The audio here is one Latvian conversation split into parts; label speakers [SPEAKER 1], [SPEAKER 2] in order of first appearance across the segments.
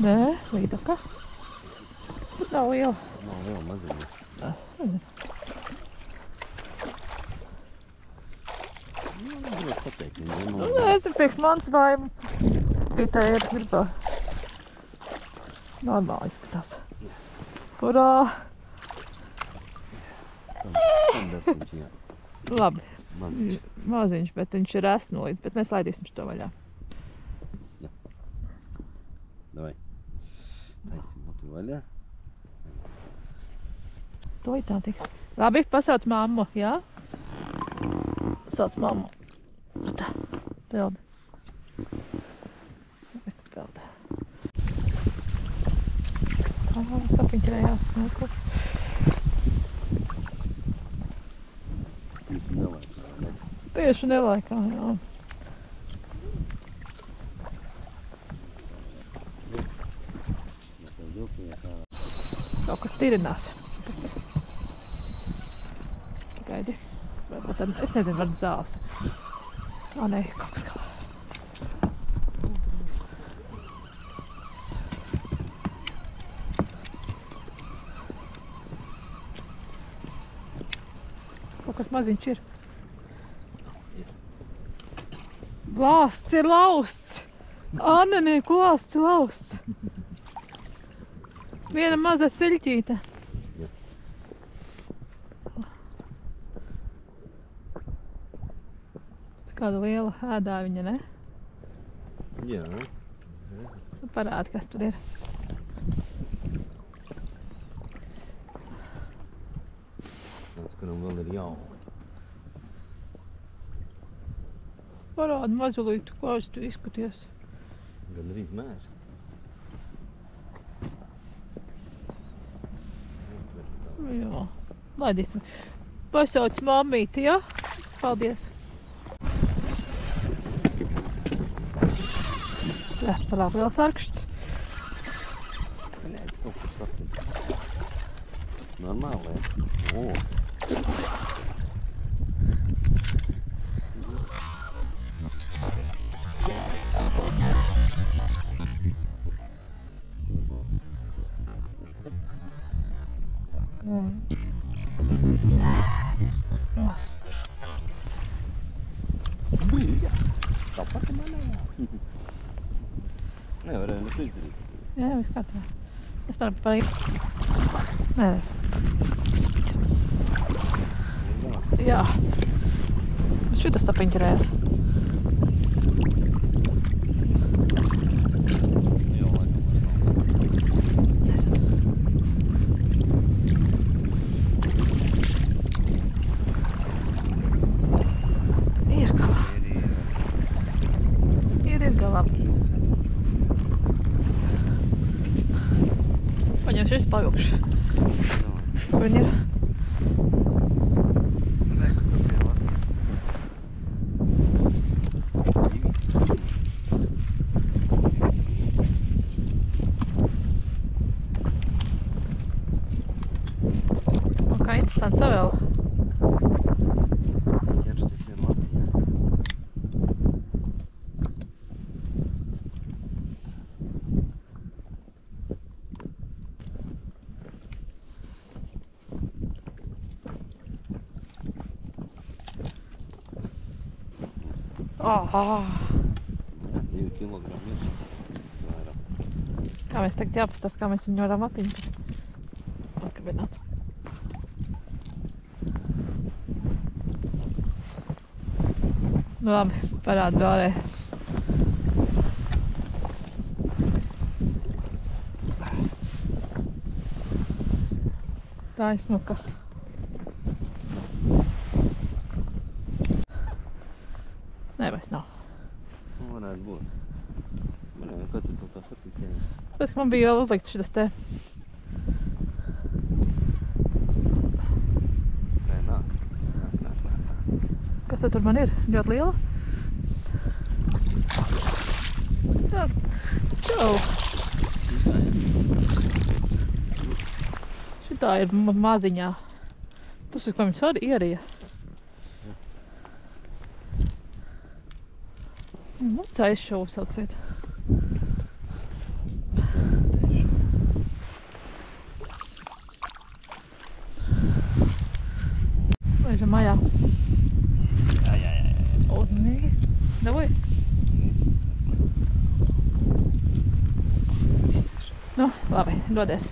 [SPEAKER 1] Nē, līdaka. Bet nav liela.
[SPEAKER 2] Nav liela, maziņa.
[SPEAKER 1] Nezinu.
[SPEAKER 2] Gribētu pateikt, viņa
[SPEAKER 1] Nu, nezinu, priekš mans vai tā ir gribā. Normāli izskatās. Urā!
[SPEAKER 2] Standartiņš, jā.
[SPEAKER 1] Labi.
[SPEAKER 2] Maziņš.
[SPEAKER 1] Maziņš, bet viņš ir esnolīdz, bet mēs laidīsim šo vaļā.
[SPEAKER 2] Davai. Taisim motu vaļā.
[SPEAKER 1] To ir tā tik. Labi, pasauc mammu, jā? Sauc mammu. Tā, peldi. Peldi. Sapiņķerējās mūklas.
[SPEAKER 2] Tieši nelaikā, ne?
[SPEAKER 1] Tieši nelaikā, jā. Kaut kas tirinās. Gaidi. Varbūt tad, es nezinu, varbūt zāles. O, nē, kaut kas kā. Kaut kas maziņš ir. Lāsts ir lausts. Anne, klāsts ir lausts. Viena maza siļķīte. Kāda liela ēdā viņa, ne?
[SPEAKER 2] Jā.
[SPEAKER 1] Parādi, kas tur ir.
[SPEAKER 2] Tāds, kuram vēl ir jauna.
[SPEAKER 1] Parādi mazulītu, kā es tu izskaties.
[SPEAKER 2] Gan arī mērs.
[SPEAKER 1] Jā, laidīsim. Pasauc mammīti, jā? Paldies. Jā, parāk liels arkšķis.
[SPEAKER 2] Nē, kaut kur sapīt. Normāli, jā. O. Tāpat manā. Nevarēju neko izdarīt.
[SPEAKER 1] Jā, viss kārtībā. Es par... Nē. Jā. Šitas sapiņķerējās. Paņemšu visu pavilkšu. Kur viņi ir? Kā interesanti savēl.
[SPEAKER 2] Ķersties ir Latvijā.
[SPEAKER 1] Oh.
[SPEAKER 2] 2 kilogrami ir vairāk.
[SPEAKER 1] Kā mēs tagad jāpastāst, kā mēs viņu varam attiņķi. Atkabināt. Nu labi, parādi vēlreiz. Tā ir smuka. Nē, vairs nav.
[SPEAKER 2] Varētu būt. Kad tu tā sapiķēji?
[SPEAKER 1] Pēc, ka man bija vēl uzlikts šitas te.
[SPEAKER 2] Nē, nāk.
[SPEAKER 1] Kas tad tur man ir? Ļoti liela? Jā. Čau! Šitā ir maziņā. Tas ir, ko viņus arī ierija. Nu, tā izšauju sauciet. Dabūji? Nu, labi, dodies.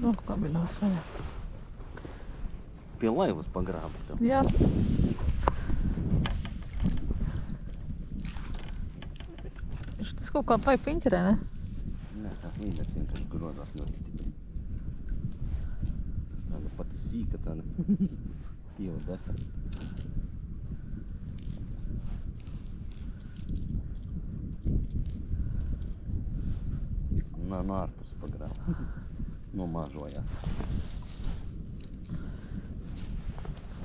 [SPEAKER 1] Nu, kabinās vaļā.
[SPEAKER 2] Pie laivas pagrāba tev.
[SPEAKER 1] Jā. Tas kaut kā vai piņķerē, ne?
[SPEAKER 2] Nē, tās vīners vienkārši grodās ļoti stipri. Tāda pati sīka tāda. Tieva desa. No ārpuses pagrāba. Nomāžojās.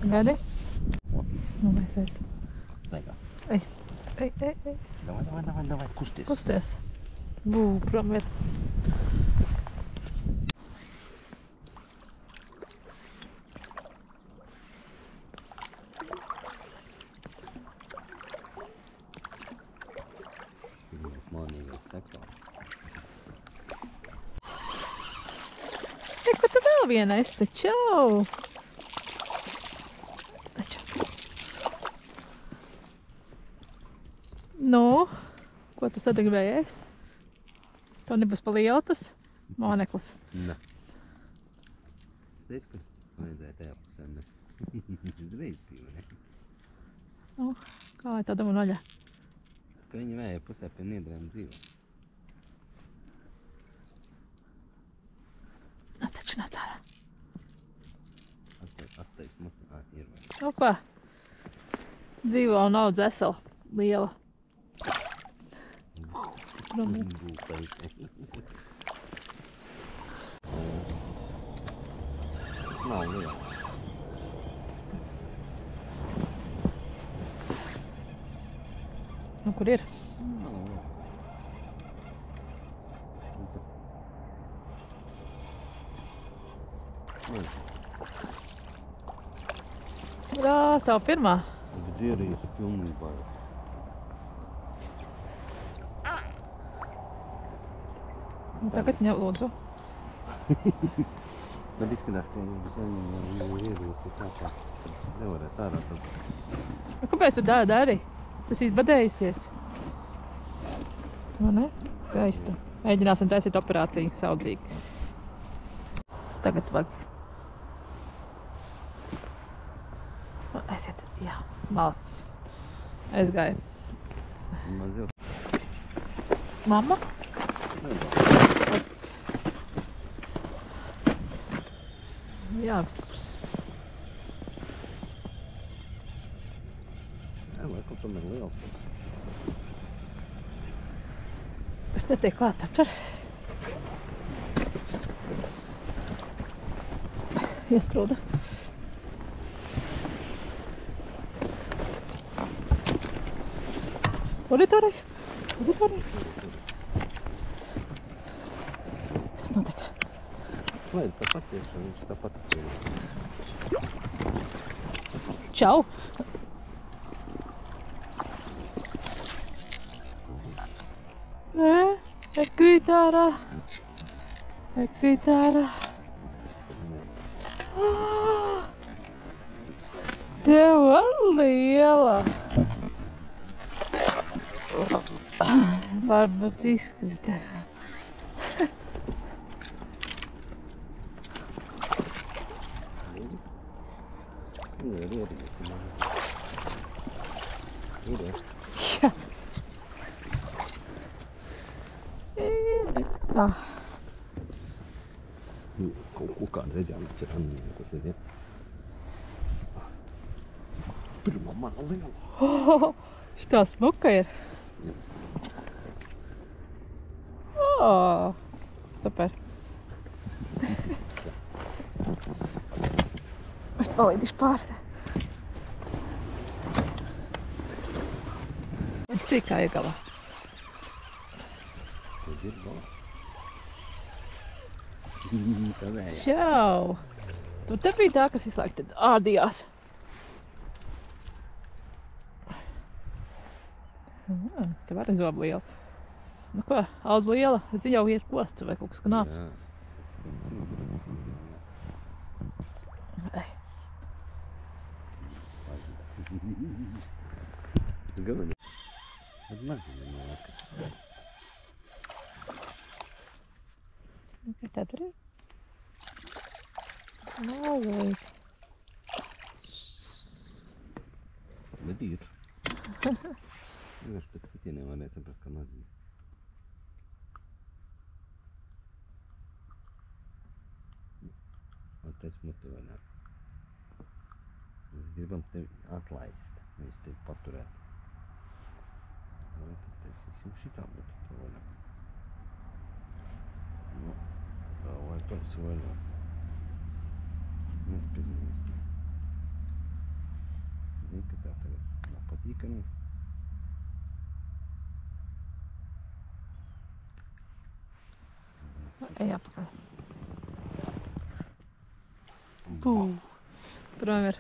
[SPEAKER 1] Gaidi?
[SPEAKER 2] O,
[SPEAKER 1] Nu, lai sēd.
[SPEAKER 2] staigā.
[SPEAKER 1] Ej, ej, ej, ej.
[SPEAKER 2] Давай, kusties.
[SPEAKER 1] Kusties. Bū, prom ir.
[SPEAKER 2] Mānīgais sektors.
[SPEAKER 1] Ej, ko tu vēl viena esi? Čau! Čau. Nu, ko tu sadegribēji ēst? Tev nebūs pa liela tas māneklis.
[SPEAKER 2] Ne. Es teicu, ka vajadzēja tajā pusē mest. Uzreiz pīva, ne?
[SPEAKER 1] Nu, kā lai tā doma noļa?
[SPEAKER 2] Ka viņi vēja pusē pie niedrēm dzīvo.
[SPEAKER 1] Taču nāc ārā.
[SPEAKER 2] Attais muti. Ir vai.
[SPEAKER 1] Nu, ko? Dzīvo un nav dzesela liela.
[SPEAKER 2] Būpais. Nav liela.
[SPEAKER 1] Nu, kur ir?
[SPEAKER 2] Nav liela.
[SPEAKER 1] Jā, tā pirmā.
[SPEAKER 2] Bet ierīsi pilnībā.
[SPEAKER 1] Un tagad ņem lūdzu.
[SPEAKER 2] Bet izskatās, ka viņi ierīsi kāpā. Nevarēs ārā tad.
[SPEAKER 1] Nu, kāpēc tu dari? Tas izbadējusies. Vai ne? Skaisti. Mēģināsim taisīt operāciju saudzīgi. Tagad vajag. Aiziet. Jā, malcis. Aizgāja.
[SPEAKER 2] Man zil.
[SPEAKER 1] Mamma? Jā, viss.
[SPEAKER 2] Jā, laikam tomēr liels.
[SPEAKER 1] Es netiek klāt apčar. Iesprūda. Auditorija. Kas notiek?
[SPEAKER 2] Lai, tāpat tiešām viņš tāpat atpīja.
[SPEAKER 1] Čau! Krīt ārā. Tev var liela. Varbūt izkrita.
[SPEAKER 2] Ir ierīci. Ir.
[SPEAKER 1] Jā.
[SPEAKER 2] Kaut ko kādreiz jānoķer kas ir, ja? Pirmā mana liela.
[SPEAKER 1] Šitā smuka ir.
[SPEAKER 2] Jā.
[SPEAKER 1] Super. Es palīdīšu pārte. Un cik aigalā?
[SPEAKER 2] Tad ir galā. Tā vēja.
[SPEAKER 1] Čau! Tu te bija tā, kas visu laiku tad ārdījās. Te var zobu liela. Nu ko, audz liela, redz jau ir kosts vai kaut kas, ka nāks.
[SPEAKER 2] Jā. Gan. Tad maziņi nāk.
[SPEAKER 1] Kas tā tur ir? Mazliet.
[SPEAKER 2] Bet ir. Vienkārši pēc sitieniem varēja saprast, ka maziņi. Attais muti vaļā. Mēs gribam tevi atlaist, nevis tevi paturēt. Tad taisīsim šitā muti vaļā. Nu, lai to esi vaļā. Mēs piezīmēs. Zini, ka tā tagad nav patīkami.
[SPEAKER 1] Ej apakaļ. Prom ir.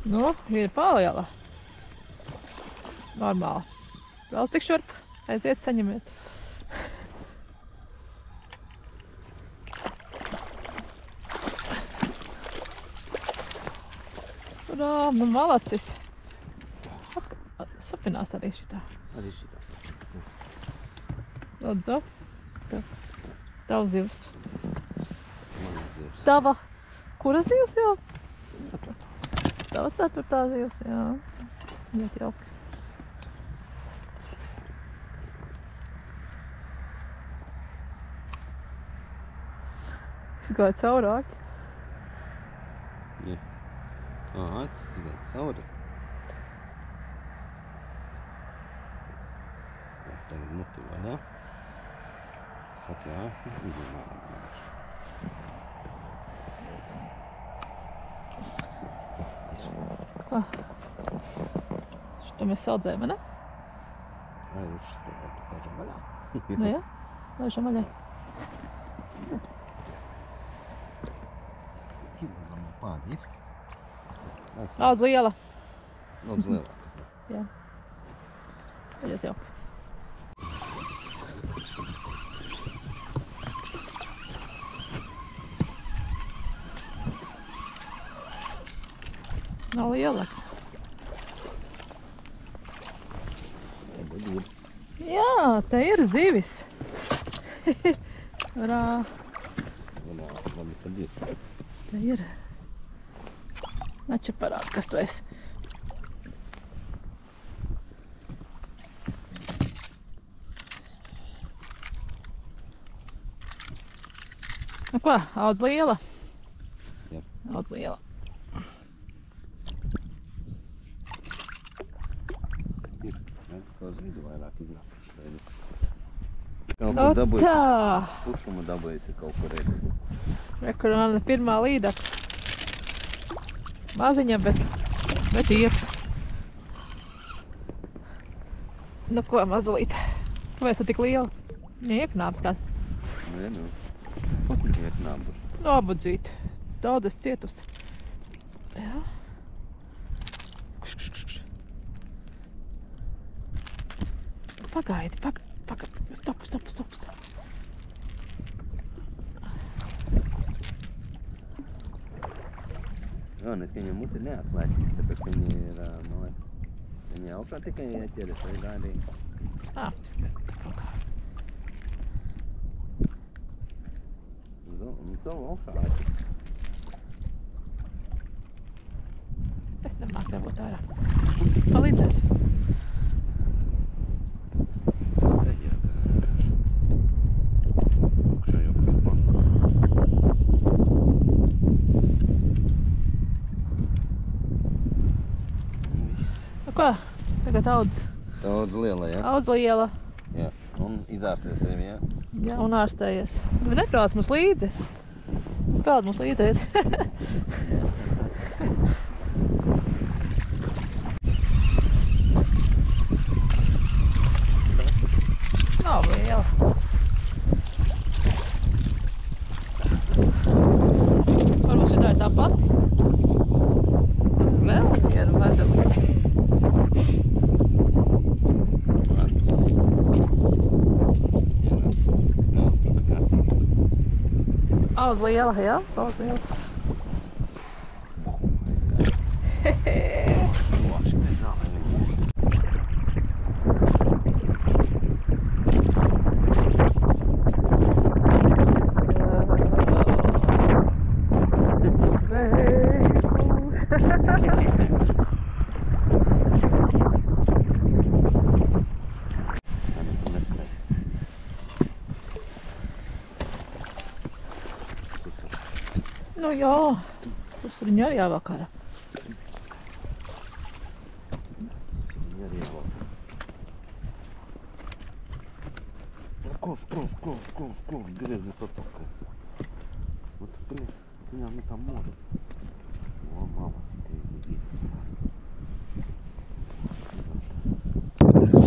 [SPEAKER 1] Nu, ir paliela. Normāli. Vēl tik šurp. Aiziet, saņemiet. Urā, nu malacis. Sapinās arī šitā.
[SPEAKER 2] Arī šitā sapinās.
[SPEAKER 1] Lūdzu. Tavs zivs.
[SPEAKER 2] Manas zivs.
[SPEAKER 1] Tava. Kura zivs jau?
[SPEAKER 2] Ceturtā.
[SPEAKER 1] Tava ceturtā zivs, jā. Ļoti jauki. Gāja cauri āķi.
[SPEAKER 2] Jā. Āķis gāja cauri. Tagad muti vaļā. Saka, jā, izņemām āķi.
[SPEAKER 1] Ko? Šito mēs saudzējam, ne?
[SPEAKER 2] Ai, uz šito laižam vaļā.
[SPEAKER 1] Nu jā, laižam vaļā.
[SPEAKER 2] Kilogramā pāri ir.
[SPEAKER 1] Daudz liela.
[SPEAKER 2] Daudz lielāka.
[SPEAKER 1] Jā. Ļoti jauki. Nav lielāka.
[SPEAKER 2] Tagad ir.
[SPEAKER 1] Jā, te ir zivis. Urā.
[SPEAKER 2] Vaļā, labi, tad ir.
[SPEAKER 1] Te ir. Nača parād, kas tu esi. Nu ko, audz liela?
[SPEAKER 2] Jā.
[SPEAKER 1] Audz liela.
[SPEAKER 2] Ir. Kā uz vidu vairāk iznākuši.
[SPEAKER 1] No
[SPEAKER 2] Kaut ko dabūjas.
[SPEAKER 1] tā!
[SPEAKER 2] Pušumu dabūjas ir kaut ko redzi.
[SPEAKER 1] Rekur man pirmā līdaka. Maziņa, bet ir. Nu ko, mazulīt? Kāpēc tu tik liela? Nieknāps kāds.
[SPEAKER 2] Nē, nu. Ieknābuši.
[SPEAKER 1] Nobudzīti. Daudz es cietus. Jā. Pagaidi, stop.
[SPEAKER 2] Galvenais, ka viņam muti neatlaisīs, tāpēc ka viņi ir, man liekas, viņi augšā tikai ieķeris, vai gaidīgi.
[SPEAKER 1] Kaut kā.
[SPEAKER 2] Un to augšā āķi.
[SPEAKER 1] Es nemāk dabūt ārā. Palīdzēs.
[SPEAKER 2] Augšā jau pirmā.
[SPEAKER 1] Nu ko, tagad audz.
[SPEAKER 2] Daudz liela, jā?
[SPEAKER 1] Audz liela.
[SPEAKER 2] Jā. Un izārsties tevi, jā?
[SPEAKER 1] Jā, un ārstējies. Bet netrauc mums līdzi. Kāda mums līdzi iet? Nav liela. Varbūt šitā ir tā pati. Vēl viena mazulīti. Daudz liela, jā? Daudz liela. Hehe.
[SPEAKER 2] Šitai zālē viņa.
[SPEAKER 1] Nu jā, susuriņu arī jāvakarā.
[SPEAKER 2] Viņa arī vēl. Kurš, griezis atpakaļ. Вот, блин, меня там может. О, мама, теперь иди.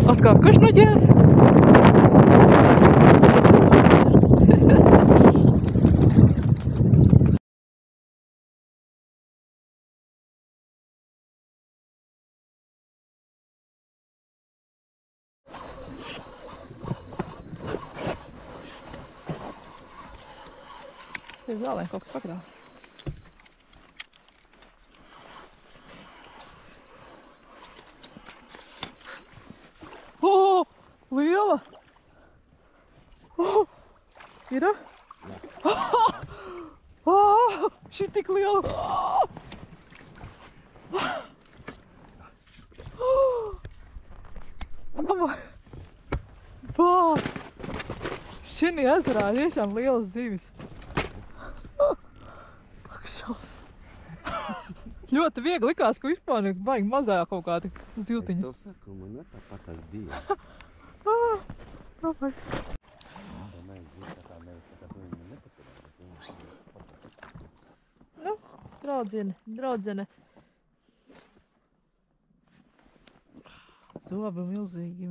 [SPEAKER 1] Atkal, kurš nu ģēr? Pie zālēm kaut kas pakrā. O, liela! O, ir? O, šī tik liela! Mama! Bāc! Šī ezerā tiešām lielas zivis. Ļoti viegli likās, ka vispār baigi mazā kaut kāda ziltiņa.
[SPEAKER 2] Es tev saku, man tāpat tas bija.
[SPEAKER 1] Kāpēc? Nu, draudzene. Zobi milzīgi.